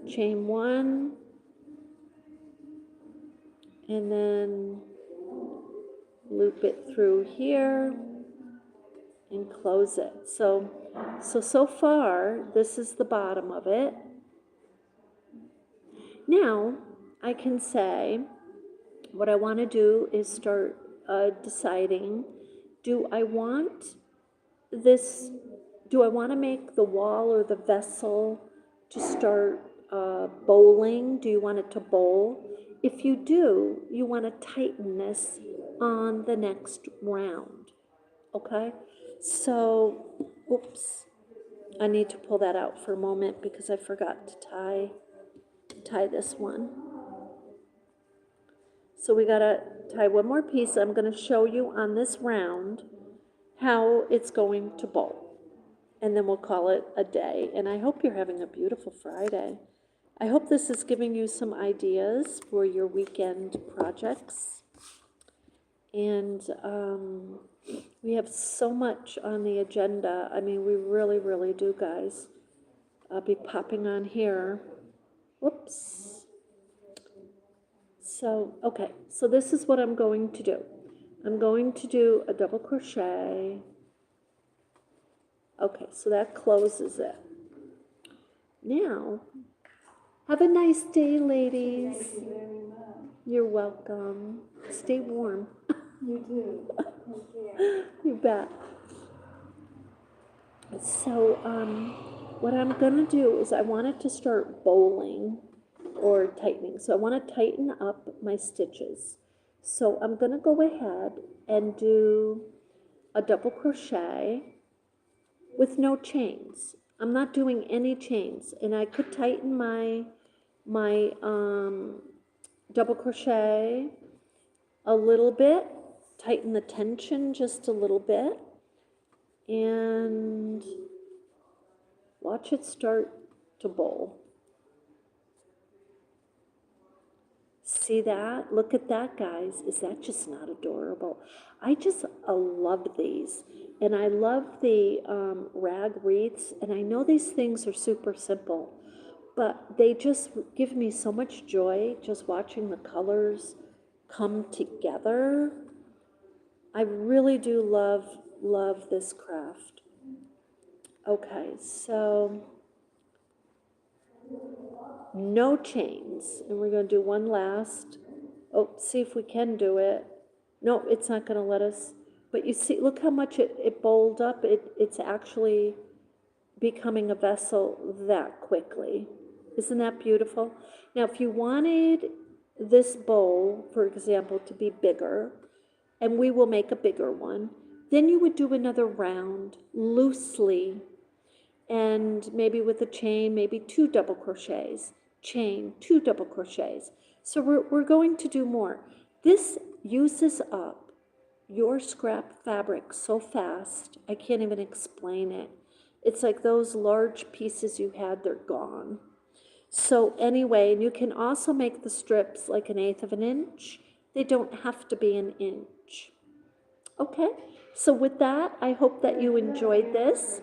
Chain 1, and then loop it through here and close it. So far, this is the bottom of it. Now, I can say, what I want to do is start deciding, do I want to make the wall or the vessel to start bowling? Do you want it to bowl? If you do, you want to tighten this on the next round, okay? So, oops, I need to pull that out for a moment because I forgot to tie this one. So we gotta tie one more piece. I'm gonna show you on this round how it's going to bowl. And then we'll call it a day. And I hope you're having a beautiful Friday. I hope this is giving you some ideas for your weekend projects. And we have so much on the agenda. I mean, we really, really do, guys. I'll be popping on here. Whoops. So, okay, so this is what I'm going to do. I'm going to do a double crochet. Okay, so that closes it. Now, have a nice day, ladies. Thank you very much. You're welcome. Stay warm. You too. Take care. You bet. So, what I'm gonna do is I want it to start bowling or tightening. So I want to tighten up my stitches. So I'm going to go ahead and do a double crochet with no chains. I'm not doing any chains, and I could tighten my double crochet a little bit, tighten the tension just a little bit, and watch it start to bowl. See that? Look at that, guys. Is that just not adorable? I just love these. And I love the rag wreaths. And I know these things are super simple, but they just give me so much joy just watching the colors come together. I really do love this craft. Okay, so no chains, and we're going to do one last. Oh, see if we can do it. No, it's not going to let us. But you see, look how much it bowled up. It's actually becoming a vessel that quickly. Isn't that beautiful? Now, if you wanted this bowl, for example, to be bigger, and we will make a bigger one, then you would do another round loosely, and maybe with a chain, maybe 2 double crochets, chain, 2 double crochets. So we're going to do more. This uses up your scrap fabric so fast, I can't even explain it. It's like those large pieces you had, they're gone. So anyway, and you can also make the strips like 1/8 of an inch. They don't have to be an inch. Okay, so with that, I hope that you enjoyed this,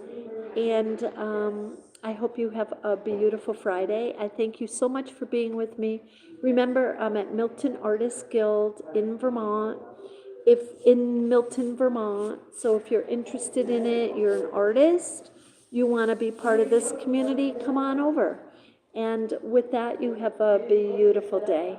and I hope you have a beautiful Friday. I thank you so much for being with me. Remember, I'm at Milton Artist Guild in Vermont, in Milton, Vermont. So if you're interested in it, you're an artist, you want to be part of this community, come on over. And with that, you have a beautiful day.